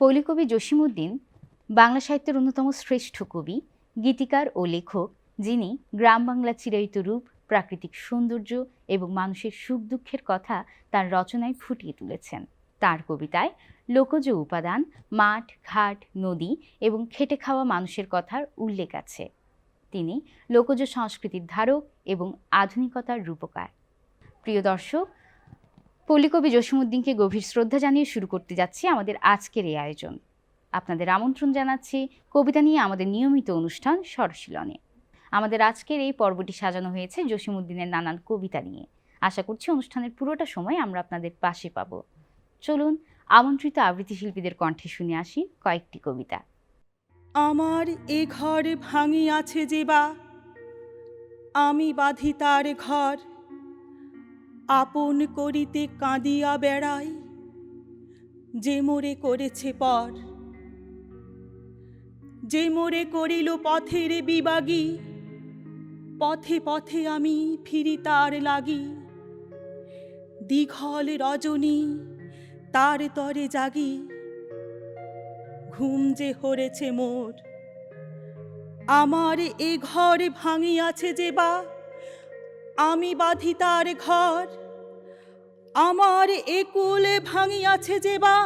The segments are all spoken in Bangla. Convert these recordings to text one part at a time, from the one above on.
কলিকবি জসীমউদ্দীন বাংলা সাহিত্যের অন্যতম শ্রেষ্ঠ কবি, গীতিকার ও লেখক, যিনি গ্রাম বাংলার চিরায়িত রূপ, প্রাকৃতিক সৌন্দর্য এবং মানুষের সুখ দুঃখের কথা তার রচনায় ফুটিয়ে তুলেছেন। তার কবিতায় লোকজ উপাদান, মাঠ, ঘাট, নদী এবং খেটে খাওয়া মানুষের কথার উল্লেখ আছে। তিনি লোকজ সংস্কৃতির ধারক এবং আধুনিকতার রূপকার। প্রিয় দর্শক, কলিকবি জসীমউদ্দীনকে গভীর শ্রদ্ধা জানিয়ে শুরু করতে যাচ্ছি আমাদের আজকের এই আয়োজন। আপনাদের আমন্ত্রণ জানাচ্ছি কবিতা নিয়ে আমাদের নিয়মিত অনুষ্ঠান স্বরশীলনে। আমাদের আজকের এই পর্বটি সাজানো হয়েছে জসীমউদ্দীনের নানান কবিতা নিয়ে। আশা করছি অনুষ্ঠানের পুরোটা সময় আমরা আপনাদের পাশে পাব। চলুন আমন্ত্রিত আবৃত্তি শিল্পীদের কণ্ঠে শুনে আসি কয়েকটি কবিতা। আমার এ ঘর ভাঙিয়াছে যে বা, আমি বাঁধি তার ঘর। আপন করিতে কাঁদিয়া বেড়াই, যে মোরে করেছে পর। যে মোরে করিল পথের বিবাগী, পথে পথে আমি ফিরি তার লাগি। দীঘল রজনী তার তরে জাগি, ঘুম যে হরেছে মোর। আমার এ ঘর ভাঙিয়াছে যে বা, আমি বাঁধি তার ঘর। আমার এ কুলে ভাঙিয়াছে যে বা,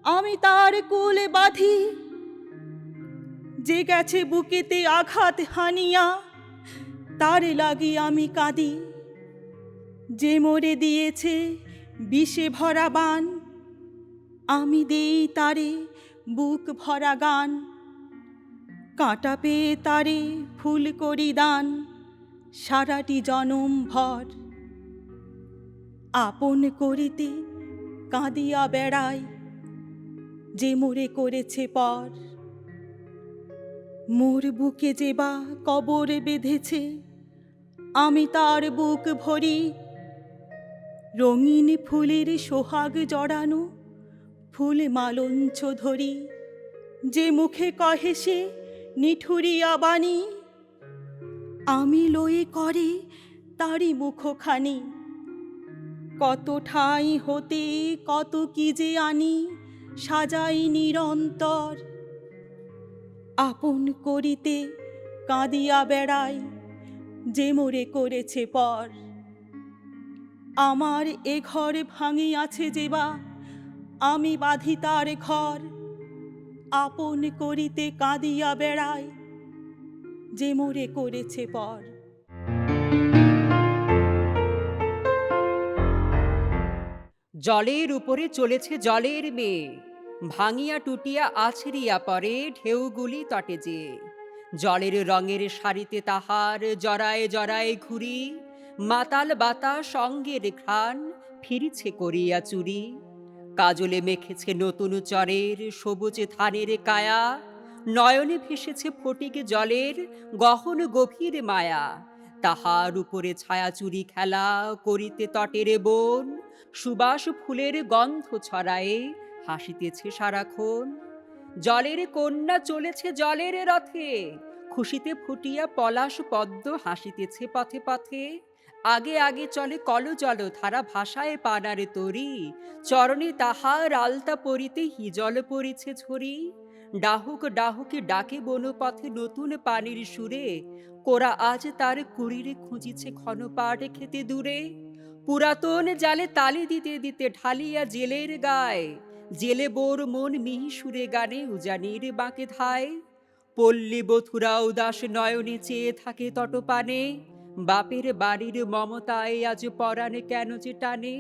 আমি তার কুলে বাঁধি। যে গেছে বুকেতে আঘাত হানিয়া, তার লাগি আমি কাঁদি। যে মোরে দিয়েছে বিষে ভরা বান, আমি দেই তারে বুক ভরা গান। কাঁটা পেয়ে তারে ফুল করি দান, সারাটি জনম ভর। আপন করিতে কাঁদিয়া বেড়াই, যে মোরে করেছে পর। মোর বুকে যে বা কবর বেঁধেছে, আমি তার বুক ভরি। রঙিন ফুলের সোহাগ জড়ানো, ফুল মালঞ্চ ধরি। যে মুখে কহে সে নিঠুরিয়া বাণী, আমি লয়ে করে তারি মুখখানি। কত ঠাঁই হতে কত কি যে আনি, সাজাই নিরন্তর। আপন করিতে কাঁদিয়া বেড়াই, যে মোরে করেছে পর। আমার এ ঘর ভাঙিয়াছে যে বা, আমি বাঁধি তার ঘর। আপন করিতে কাঁদিয়া বেড়াই, যে মোরে করেছে পর। জলের উপরে চলেছে জলের মেয়ে, ভাঙিয়া টুটিয়া আছড়িয়া পড়ে ঢেউগুলি তটে যে। জলের রঙের শাড়িতে তাহার জড়ায় জড়ায় ঘুরি, মাতাল বাতাস সঙ্গের ঘ্রাণ ফিরিছে করিয়া চুরি। কাজলে মেখেছে নতুন চরের সবুজ ধানের কায়া, নয়নে ভেসেছে ফটিক জলের গহন গভীর মায়া। তাহার উপরে ছায়াচুরি খেলা করিতে তটের বন, সুবাস ফুলের গন্ধ ছড়ায়ে হাসিতেছে সারাক্ষণ। জলের কন্যা চলেছে জলের রথে, খুশিতে ফুটিয়া পলাশ পদ্ম হাসিতেছে পথে পথে। আগে আগে চলে কল জল ধারা ভাষায় পানারে তরি, চরণে তাহার আলতা পরিতে হিজল পড়িছে ঝরি। ডাহুক ডাহুকে ডাকে বনপথে নতুন পানির সুরে, কোরা আজ তার কুড়িরে খুঁজিছে ঘন পাট খেতে দূরে। পুরাতন জালে তালি দিতে দিতে ঢালিয়া জেলের গায়ে, জেলে বোর মন মিহি সুরে গানে উজানির বাঁকে ধায়। পল্লী বধুরা উদাস নয়নে চেয়ে থাকে তটপানে, বাপের বাড়ির মমতায় আজ পরাণে কেন যে টানে।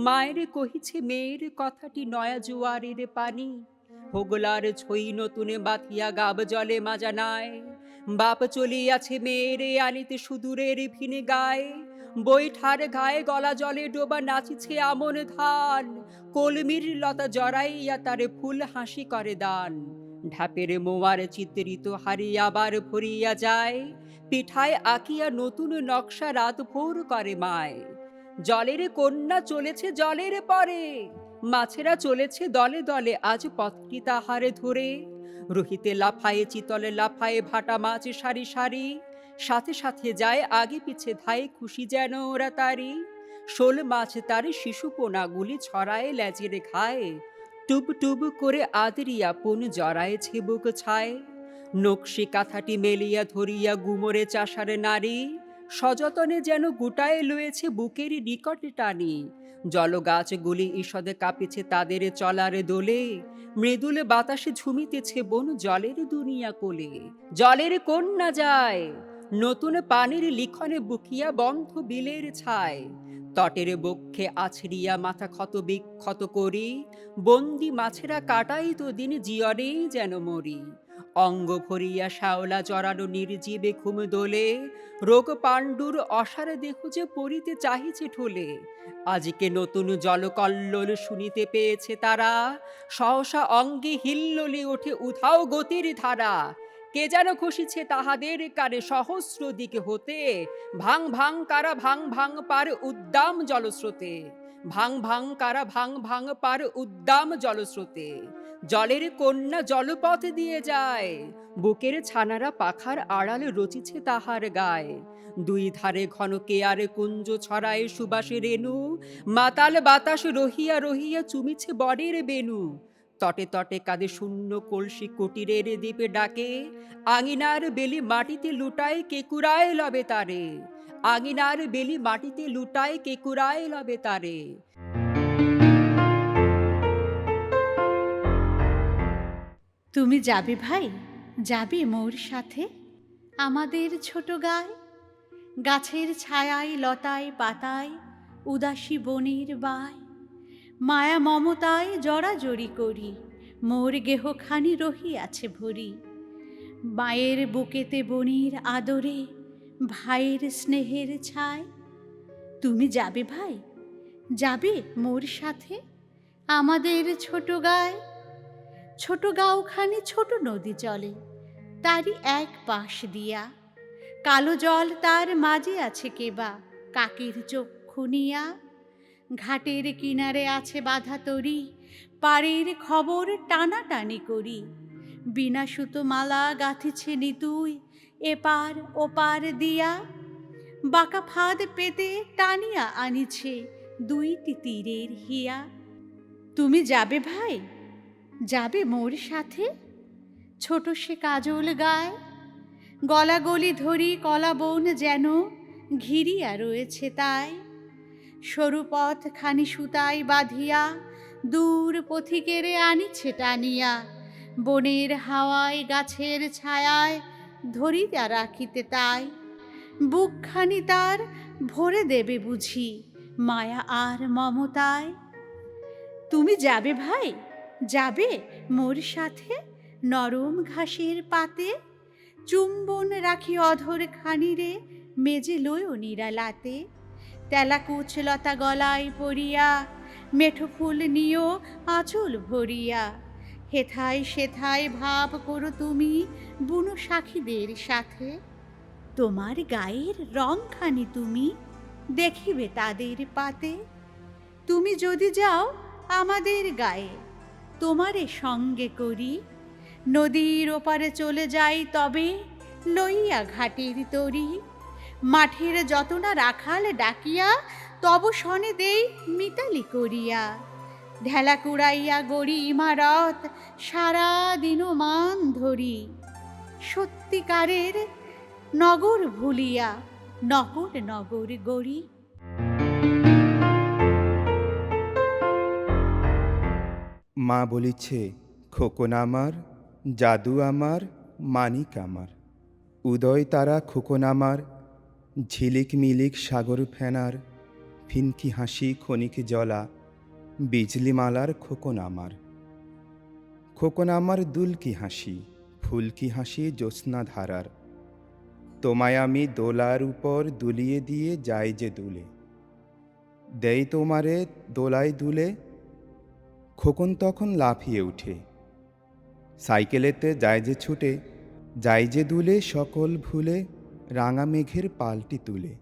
মায়ের কহিছে মেয়ের কথাটি নয়া জোয়ারের পানি, হোগলার ছই নতুনে বাথিয়া গাব জলে মাজা নাই। বাপ চলিয়াছে মেয়েরে আনিতে সুদূরের ভিনে গায়ে, বৈঠার গায়ে গলা জলে ডোবা নাচিছে আমন ধান। কলমির লতা জড়াইয়া তারে ফুল হাসি করে দান। ঢাপের মোয়ার চিত্রিত হারি আবার ভরিয়া যায়, পিঠায় আঁকিয়া নতুন নকশা রাত ভোর করে মায়। জলের কন্যা চলেছে জলের পরে, মাছেরা চলেছে দলে দলে আজ পথটি তাহারে ধরে। রহিতে লাফায়ে চিতলে লাফায়ে ভাটা মাছ সারি সারি, সাথে সাথে যায় আগে পিছে ধায়ে খুশি যেন ওরা তারি। শোল মাছ তার শিশু পোনাগুলি ছড়ায় লেজেরে খায়, টুব টুব করে আদরি আপন জড়ায়েছে বুক ছায়, নকশি কাঁথাটি মেলিয়া ধরিয়া গুমরে চাষার নারী, সযতনে যেন গুটায় লয়েছে বুকের নিকটে টানি। জলগাছগুলি ঈষদে কাঁপিছে তাদের চলার দোলে, মৃদুল বাতাসে ঝুমিতেছে বন জলের দুনিয়া কোলে। জলের কন্যা যায় নতুন পানির লিখনে বুকিয়া বন্ধ বিলের ছায়, তটের বক্ষে আছড়িয়া মাথা ক্ষত বিক্ষত করি, বন্দি মাছেরা কাটাই তো দিন জিয়রেই যেন মরি। অঙ্গ ভরিয়া শ্যাওলা জড়ানো নির্জীবে ঘুম দোলে, রোগ পাণ্ডুর অসার দেহ যে পড়িতে চাহিছে ঠোলে। আজকে নতুন জলকল্লোল শুনিতে পেয়েছে তারা, সহসা অঙ্গে হিল্লোলে ওঠে উধাও গতির ধারা। কে যেন খসিছে তাহাদের কানে সহস্র দিকে হতে, ভাং ভাং কারা ভাং ভাং পার উদ্দাম জলস্রোতে। ভাং ভাং কারা ভাং ভাং পার উদ্দাম জলস্রোতে। জলের কন্যা জলপথ দিয়ে যায়, বুকের ছানারা পাখার আড়াল রচিছে তাহার গায়ে। দুই ধারে ঘন কেয়ারে কুঞ্জ ছড়ায় সুবাসে রেণু, মাতাল বাতাস রহিয়া রহিয়া চুমিছে বরের বেনু। তটে তটে কাঁদে শূন্য কলসি কুটিরের দ্বীপে ডাকে, আঙিনার বেলি মাটিতে লুটায় কেকুরায় লবে তারে। আঙিনার বেলি মাটিতে লুটায় কেকুরায় লবে তারে। তুমি যাবে ভাই, যাবে মোর সাথে আমাদের ছোট গায়ে, গাছের ছায়ায় লতায় পাতায় উদাসী বনের বায়, মায়া মমতায় জড়াজড়ি করি মোর গেহখানি রহিয়াছে ভরি। মায়ের বুকেতে বনির আদরে ভাইয়ের স্নেহের ছায়। তুমি যাবে ভাই, যাবে মোর সাথে আমাদের ছোট গায়ে। ছোট গাঁওখানি ছোট নদী চলে তারই এক পাশ দিয়া, কালো জল তার মাঝে আছে কেবা কাকের চক্ষু নিয়া। ঘাটের কিনারে আছে বাঁধা তরি, পাড়ের খবর টানাটানি করি। বিনা সুতো মালা গাঁথিছে নিতুই এপার ওপার দিয়া, বাঁকা ফাঁদ পেতে টানিয়া আনিছে দুইটি তীরের হিয়া। তুমি যাবে ভাই, যাবে মোর সাথে ছোট সে কাজল গায়, গলা গলি ধরি কলা বন যেন ঘিরিয়া রয়েছে তাই। সরু পথ খানি সুতায় বাঁধিয়া দূর পথিকেরে আনিছে টানিয়া, বনের হাওয়ায় গাছের ছায়ায় ধরিয়া রাখিতে তাই। বুকখানি তার ভরে দেবে বুঝি মায়া আর মমতায়। তুমি যাবে ভাই, যাবে মোর সাথে নরম ঘাসের পাতে, চুম্বন রাখি অধর খানিরে মেজে লয়ও নিরালাতে। তেলাকুচ লতা গলায় পরিয়া মেঠো ফুল নিও আঁচল ভরিয়া, হেথায় সেথায় ভাব করো তুমি বুনো সাখীদের সাথে। তোমার গায়ের রংখানি তুমি দেখিবে তাদের পাতে। তুমি যদি যাও আমাদের গায়ে তোমারে সঙ্গে করি, নদীর ওপারে চলে যাই তবে লইয়া ঘাটের তরি। মাঠের যত না রাখাল ডাকিয়া তব শনে দেই মিতালি করিয়া, ঢেলা কুড়াইয়া গড়ি ইমারত সারা দিন মান ধরি। সত্যিকারের নগর ভুলিয়া নগর নগর গড়ি। মা বলিছে খোকন আমার, জাদু আমার, মানিক আমার। উদয় তারা খোকন আমার, ঝিলিক মিলিক সাগর ফেনার। ফিনকি হাসি ক্ষণিক জলা, বিজলিমালার খোকন আমার। খোকন আমার দুলকি হাসি, ফুলকি হাসি জ্যোৎস্না ধারার। তোমায় আমি দোলার উপর দুলিয়ে দিয়ে যাই যে দুলে, দেই তোমারে দোলায় দুলে। খোকন তখন লাফিয়ে উঠে, সাইকেলেতে যায় যে ছুটে, যাই যে দুলে সকল ভুলে, রাঙা মেঘের পালটি তুলে,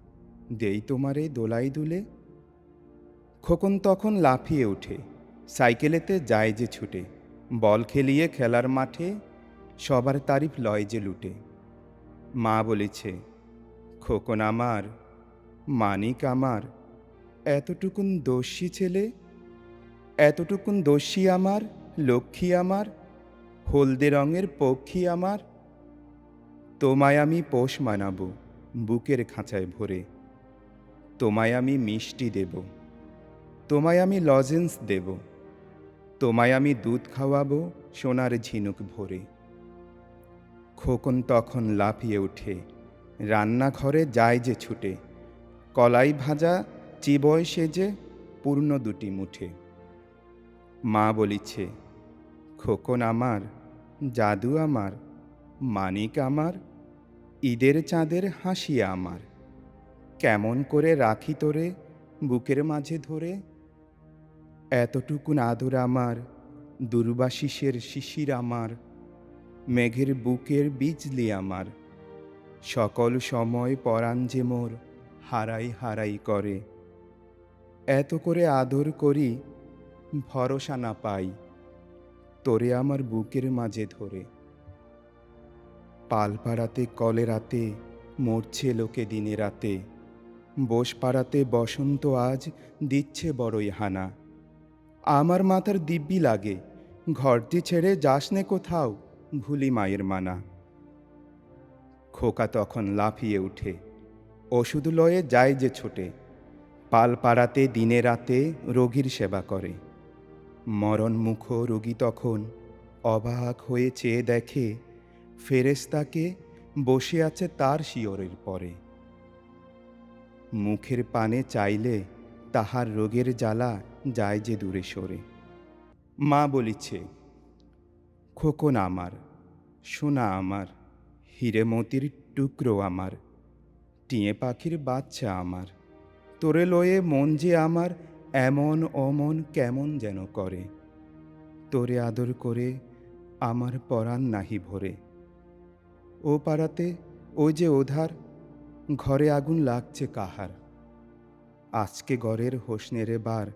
দেই তোমারে দোলাই দুলে। খোকন তখন লাফিয়ে উঠে, সাইকেলেতে যায় যে ছুটে, বল খেলিয়ে খেলার মাঠে, সবার তারিফ লয় যে লুটে। মা বলেছে খোকন আমার, মানিক আমার, এতটুকুন দস্যি ছেলে। এতটুকুন দস্যি আমার, লক্ষ্মী আমার, হলদে রঙের পক্ষী আমার। তোমায় আমি পোষ মানাবো বুকের খাঁচায় ভরে, তোমায় আমি মিষ্টি দেব, তোমায় আমি লজেন্স দেব, তোমায় আমি দুধ খাওয়াবো সোনার ঝিনুক ভরে। খোকন তখন লাফিয়ে ওঠে, রান্নাঘরে যায় যে ছুটে, কলাই ভাজা চিবয় সেজে পূর্ণ দুটি মুঠে। মা বলিছে, খোকন আমার, জাদু আমার, মানিক আমার, ঈদের চাঁদের হাসি আমার, কেমন করে রাখি তোরে বুকের মাঝে ধরে। এতটুকুন আদর আমার, দুর্বাশিসের শিশির আমার, মেঘের বুকের বিজলি আমার, সকল সময় পরাণ যে মোর হারাই হারাই করে। এত করে আদর করি ভরসা না পাই তোরে আমার বুকের মাঝে ধরে। পালপাড়াতে কলেরাতে মরছে লোকে দিনে রাতে, বোসপাড়াতে বসন্ত আজ দিচ্ছে বড়ই হানা। আমার মাথার দিব্যি লাগে, ঘরটি ছেড়ে যাসনে কোথাও, ভুলি মায়ের মানা। খোকা তখন লাফিয়ে উঠে, ওষুধ লয়ে যায় যে ছোটে, পালপাড়াতে দিনে রাতে রোগীর সেবা করে। মরণমুখ রোগী তখন অবাক হয়ে চেয়ে দেখে, ফেরেশতাকে বসে আছে তার শিয়রের পরে। মুখের পানে চাইলে তাহার রোগের জ্বালা যায় যে দূরে সরে। মা বলিছে, খোকন আমার, সোনা আমার, হিরে মতির টুকরো আমার, টিয়ে পাখির বাচ্চা আমার, তোরে লয়ে মন যে আমার এমন অমন কেমন যেন করে। তোরে আদর করে আমার পরাণ নাহি ভরে। ও পাড়াতে ওই যে ওধার, ঘরে আগুন লাগছে কাহার। আজকে ঘরের হোসনের বার,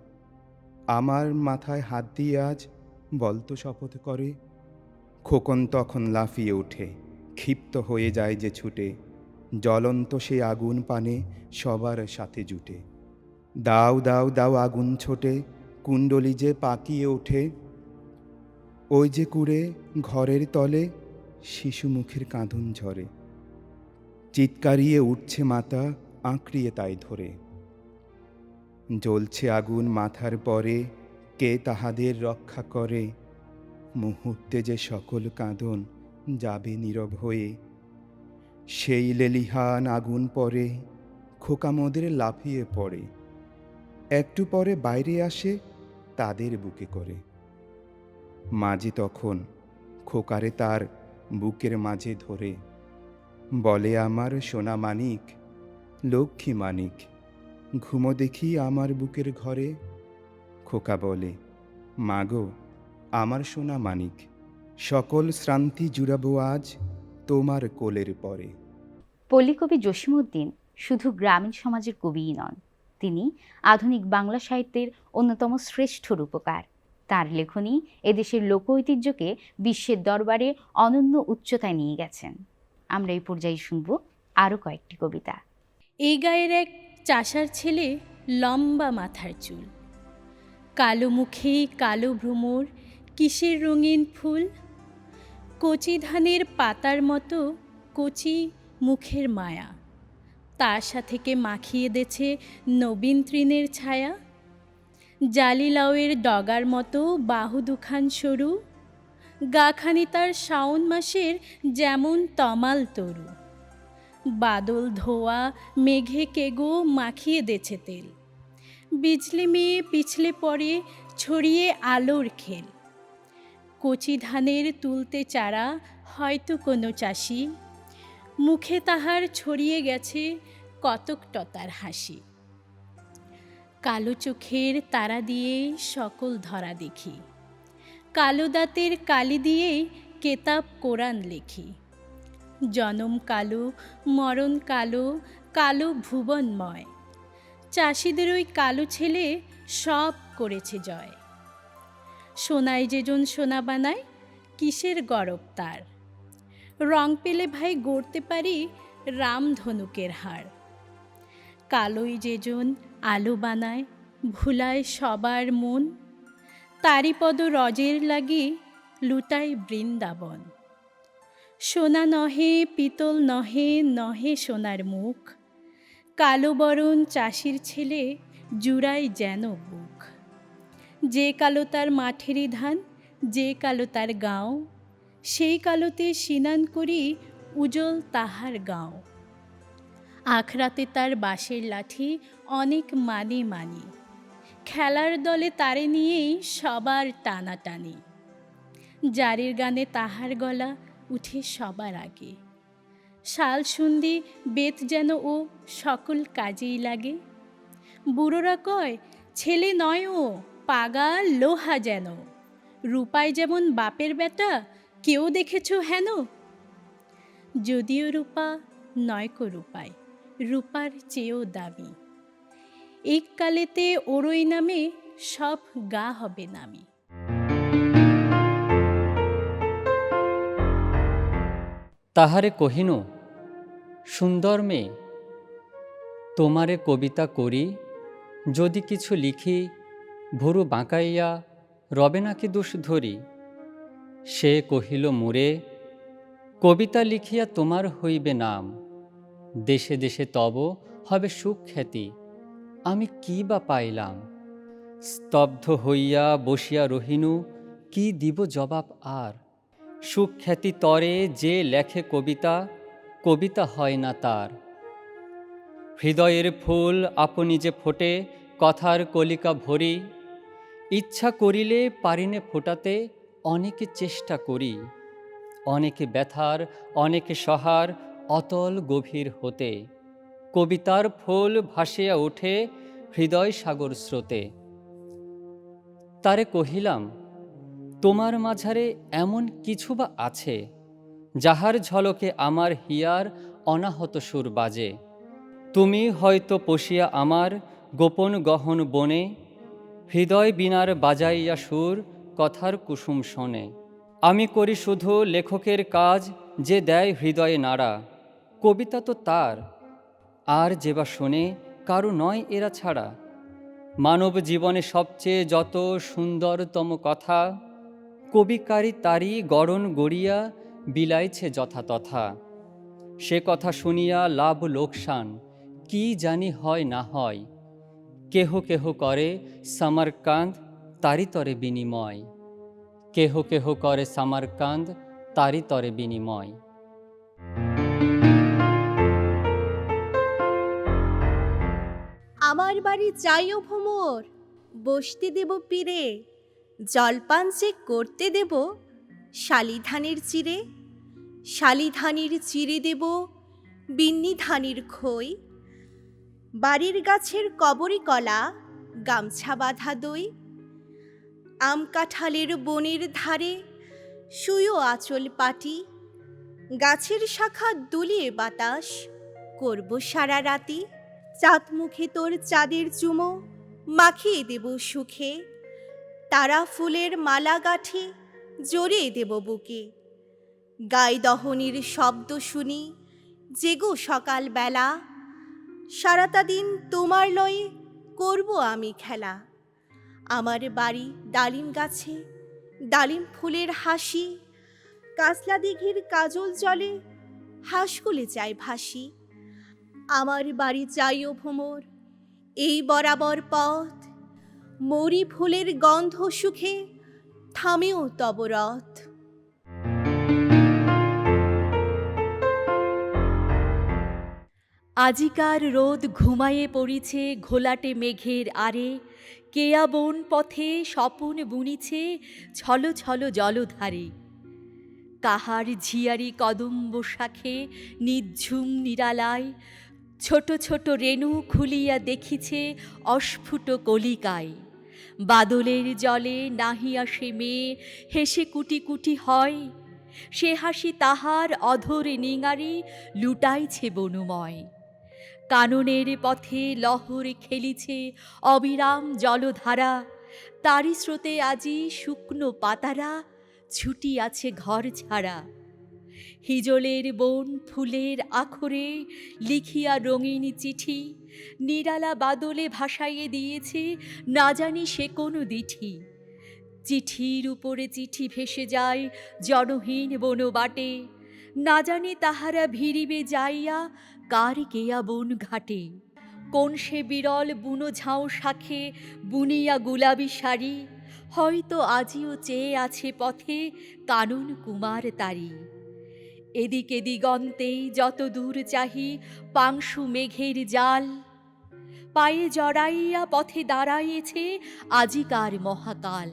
আমার মাথায় হাত দিয়ে আজ বলতো শপথ করে। খোকন তখন লাফিয়ে ওঠে, ক্ষিপ্ত হয়ে যায় যে ছুটে, জ্বলন্ত সে আগুন পানে সবার সাথে জুটে। দাও দাও দাও আগুন ছোটে, কুণ্ডলি যে পাকিয়ে ওঠে। ওই যে কুড়ে ঘরের তলে শিশু মুখের কাঁদন ঝরে, চিৎকারিয়ে উঠছে মাতা আঁকড়িয়ে তাই ধরে। জ্বলছে আগুন মাথার পরে, কে তাহাদের রক্ষা করে। মুহূর্তে যে সকল কাঁদন যাবে নীরব হয়ে। সেই লেলিহান আগুন পরে খোকা মোদের লাফিয়ে পড়ে, একটু পরে বাইরে আসে তাদের বুকে করে। মাঝি তখন খোকারে তার বুকের মাঝে ধরে, বলে আমার সোনা মানিক, লক্ষ্মী মানিক, ঘুমো দেখি আমার বুকের ঘরে। খোকা বলে, মাগো আমার সোনা মানিক, সকল শ্রান্তি জুড়াবো আজ তোমার কোলের পরে। পল্লীকবি জসীমউদ্দীন শুধু গ্রামীণ সমাজের কবিই নন, তিনি আধুনিক বাংলা সাহিত্যের অন্যতম শ্রেষ্ঠ রূপকার। তার লেখনী এদেশের লোক ঐতিহ্যকে বিশ্বের দরবারে অনন্য উচ্চতায় নিয়ে গেছেন। আমরা এই পর্যায়ে শুনব আরও কয়েকটি কবিতা। এই গায়ের এক চাষার ছেলে, লম্বা মাথার চুল, কালো মুখে কালো ভ্রমর, কিসের রঙিন ফুল, কচি ধানের পাতার মতো কচি মুখের মায়া, তার সাথে কে মাখিয়ে দেছে নবীন তৃণের ছায়া। জালি লাউয়ের ডগার মতো বাহু দুখান সরু, গাখানি তার শাওন মাসের যেমন তমাল তরু। বাদল ধোয়া মেঘে কেগো মাখিয়ে দেছে তেল, বিজলি মেয়ে পিছলে পড়ে ছড়িয়ে আলোর খেল। কচি ধানের তুলতে চারা হয়তো কোনো চাষি, মুখে তাহার ছড়িয়ে গেছে কতক টতার হাসি। কালো চোখের তারা দিয়ে সকল ধরা দেখি, কালো দাঁতের কালি দিয়ে কেতাব কোরআন লেখি। জনম কালো মরণ কালো, কালো ভুবনময়, চাষিদের ওই কালো ছেলে সব করেছে জয়। সোনায় যেজন সোনা বানায়, কিসের গরব তার, রং পেলে ভাই গড়তে পারি রামধনুকের হার। কালোই যেজন আলো বানায়, ভুলায় সবার মন, তারি পদ রজের লাগি লুটাই বৃন্দাবন। সোনা নহে পিতল নহে, নহে সোনার মুখ, কালো বরণ চাষির ছেলে জুড়াই যেন বুক। যে কালো তার মাঠেরই ধান, যে কালো তার গাঁও, সেই কালোতে স্নান করি উজ্জ্বল তাহার গাঁও। আখড়াতে তার বাঁশের লাঠি অনেক মানে মানি, খেলার দলে তারে নিয়েই সবার টানাটানি। জারির গানে তাহার গলা উঠে সবার আগে, শাল সুন্দি বেত যেন ও সকল কাজেই লাগে। বুড়োরা কয় ছেলে নয় ও, পাগা লোহা যেন, রূপায় যেমন বাপের বেটা, কেউ দেখেছ হেন? যদিও রূপা নয়কো রূপায়, রূপার চেয়েও দামি, এককালেতে ওরই নামে সব গা হবে নামি। তাহারে কহিনু, সুন্দর মেয়ে, তোমারে কবিতা করি, যদি কিছু লিখি ভুরু বাঁকাইয়া রবে নাকি দোষ ধরি। সে কহিল মোরে, কবিতা লিখিয়া তোমার হইবে নাম, দেশে দেশে তব হবে সুখ্যাতি, আমি কি বা পাইলাম। স্তব্ধ হইয়া বসিয়া রহিনু, কি দিব জবাব আর। সুখ্যাতি তরে যে লেখে কবিতা, কবিতা হয় না তার। হৃদয়ের ফুল আপনি যে ফোটে কথার কলিকা ভরি, ইচ্ছা করিলে পারিনে ফোটাতে, অনেকে চেষ্টা করি। অনেকে ব্যথার অনেকে সহার অতল গভীর হতে, কবিতার ফুল ভাসিয়া ওঠে হৃদয় সাগর স্রোতে। তারে কহিলাম, তোমার মাঝারে এমন কিছু বা আছে, যাহার ঝলকে আমার হিয়ার অনাহত সুর বাজে। তুমি হয়তো পশিয়া আমার গোপন গহন বনে, হৃদয় বীণার বাজাইয়া সুর কথার কুসুম শোনে। আমি করি শুধু লেখকের কাজ, যে দেয় হৃদয়ে নাড়া, কবিতা তো তার, আর যে বা শোনে কারো নয় এরা ছাড়া। মানব জীবনে সবচেয়ে যত সুন্দরতম কথা, কবিকারী তারই গড়ন গড়িয়া বিলাইছে যথাতথা। সে কথা শুনিয়া লাভ লোকসান কি জানি হয় না হয়, কেহ কেহ করে সামারকান্দ তারি তরে বিনিময়, কেহ কেহ করে সামারকান্দ তারি তরে বিনিময়। আমার বাড়ি যাইও ভ্রমর, বসতে দেব পীরে, জলপান যে করতে দেব শালি ধানের চিড়ে। শালি ধানের চিড়ে দেব বিন্নি ধানের খই, বাড়ির গাছের কবরি কলা গামছা বাঁধা দই। আম কাঁঠালের বনের ধারে শুয়ো আঁচল পাটি, গাছের শাখা দুলিয়ে বাতাস করব সারা রাতি। চাঁদ মুখে তোর চাঁদের চুমো মাখিয়ে দেব সুখে, তারা ফুলের মালা গাঁথি জড়িয়ে দেব বুকে। গায়ে দহনির শব্দ শুনি জেগো সকাল বেলা, সারাটা দিন তোমার লয়ে করব আমি খেলা। আমার বাড়ি ডালিম গাছে, ডালিম ফুলের হাসি, কাসলা দিঘির কাজল জলে হাঁসগুলি চাই ভাসি। আমার বাড়ি যাইও ভ্রমর, এই বরাবর পথ, মরি ফুলের গন্ধ সুখে থামেও তব রথ। আজিকার রোদ ঘুমায়ে পড়িছে ঘোলাটে মেঘের আরে, কেয়া বন পথে স্বপন বুনিছে ছল ছল জলধারে। কাহার ঝিয়ারি কদম্ব শাখে নিঝুম নিরালায়, ছোট ছোট রেণু খুলিয়া দেখিছে অস্ফুট কলিকায়। বাদলের জলে নাহিয়া সে মেয়ে হেসে কুটি কুটি হয়, সে হাসি তাহার অধরে নিঙারি লুটাইছে বনুময়। কাননের পথে লহরে খেলিছে অবিরাম জলধারা, তারি স্রোতে আজি শুকনো পাতারা ছুটিয়াছে ঘর ছাড়া। হিজলের বন ফুলের আখরে লিখিয়া রঙিন চিঠি, নিরালা বাদলে ভাসাইয়ে দিয়েছে না জানি সে কোন দিঠি। চিঠির উপরে চিঠি ভেসে যায় জনহীন বনবাটে, না জানি তাহারা ভিড়িবে যাইয়া কার কেয়া বন ঘাটে। কোন সে বিরল বুনো ঝাউ শাখে বুনিয়া গুলাবি শাড়ি, হয়তো আজিও চেয়ে আছে পথে কানন কুমার তারি। এদিকে দিগন্তে যত দূর চাহি পাংশু মেঘের জাল, পায়ে জড়াইয়া পথে দাঁড়াইয়েছে আজিকার মহাকাল।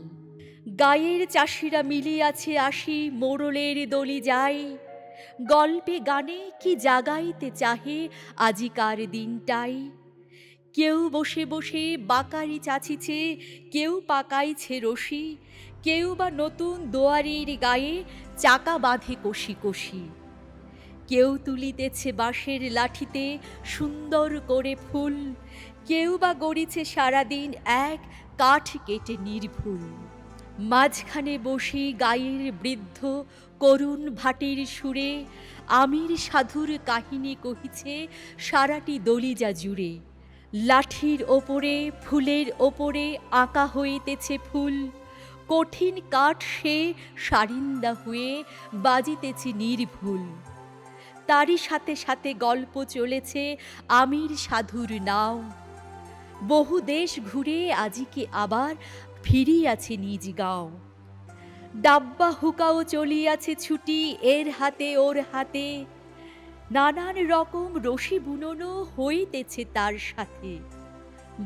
গায়ের চাষিরা মিলিয়াছে আসি মোড়লের দলি যায়, গল্পে গানে কি জাগাইতে চাহে আজিকার দিনটাই। কেউ বসে বসে বাকারি চাচিছে, কেউ পাকাইছে রশি, কেউ বা নতুন দোয়ারির গায়ে চাকা বাঁধে কষি কষি। কেউ তুলিতেছে বাঁশের লাঠিতে সুন্দর করে ফুল, কেউ বা গড়িছে সারাদিন এক কাঠ কেটে নির্ভুল। মাঝখানে বসি গায়ের বৃদ্ধ করুণ ভাটির সুরে আমির সাধুর কাহিনী কহিছে সারাটি দলিজা জুড়ে। লাঠির ওপরে ফুলের ওপরে আঁকা হইতেছে ফুল, কঠিন কাঠ সে সারিন্দা হয়ে বাজিতেছে নির্ভুল। তারই সাথে সাথে গল্প চলেছে আমির সাধুর নাও, বহু দেশ ঘুরে আজিকে আবার ফিরিয়াছে নিজ গাঁও। ডাব্বা হুকাও চলিয়াছে ছুটি এর হাতে ওর হাতে, নানান রকম রশি বুননো হইতেছে তার সাথে।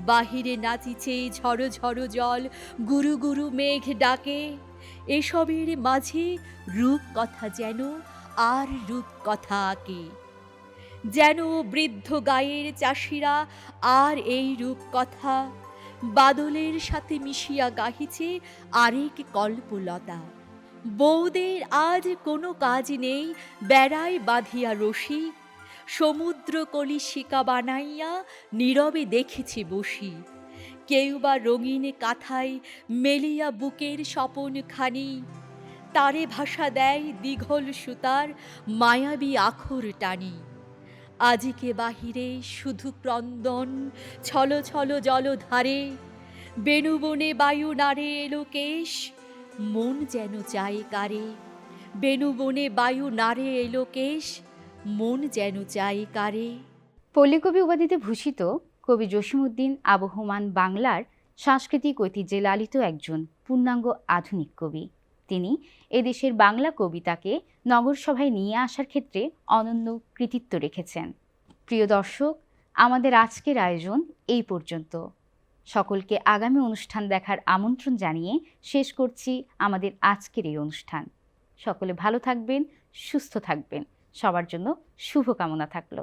বাহিরে নাচিছে ঝড়ো ঝড়ো জল, গুরু গুরু মেঘ ডাকে, এসবের মাঝে রূপ কথা যেন আর রূপ কথা আঁকে। যেন বৃদ্ধ গায়ের চাষিরা আর এই রূপ কথা বাদলের সাথে মিশিয়া গাহিছে আরেক কল্পলতা। বউদের আজ কোনো কাজ নেই বেড়ায় বাঁধিয়া রশি, সমুদ্র কলিশিকা বানাইয়া নীরবে দেখেছে বসি। কেউ বা রঙিন কাঁথায় মেলিয়া বুকের স্বপন খানি, তারে ভাষা দেয় দীঘল সুতার মায়াবী আখর টানি। আজিকে বাহিরে শুধু ক্রন্দন ছল ছল জলধারে, বেণুবনে বায়ু নাড়ে এলো কেশ মন যেন চায় কারে। বেণুবনে বায়ু নাড়ে এলো কেশ মন যেন চায় কারে। পল্লীকবি উপাধিতে ভূষিত কবি জসীমউদ্দীন আবহমান বাংলার সাংস্কৃতিক ঐতিহ্যে লালিত একজন পূর্ণাঙ্গ আধুনিক কবি। তিনি এদেশের বাংলা কবিতাকে নগরসভায় নিয়ে আসার ক্ষেত্রে অনন্য কৃতিত্ব রেখেছেন। প্রিয় দর্শক, আমাদের আজকের আয়োজন এই পর্যন্ত। সকলকে আগামী অনুষ্ঠান দেখার আমন্ত্রণ জানিয়ে শেষ করছি আমাদের আজকের এই অনুষ্ঠান। সকলে ভালো থাকবেন, সুস্থ থাকবেন, সবার জন্য শুভকামনা থাকলো।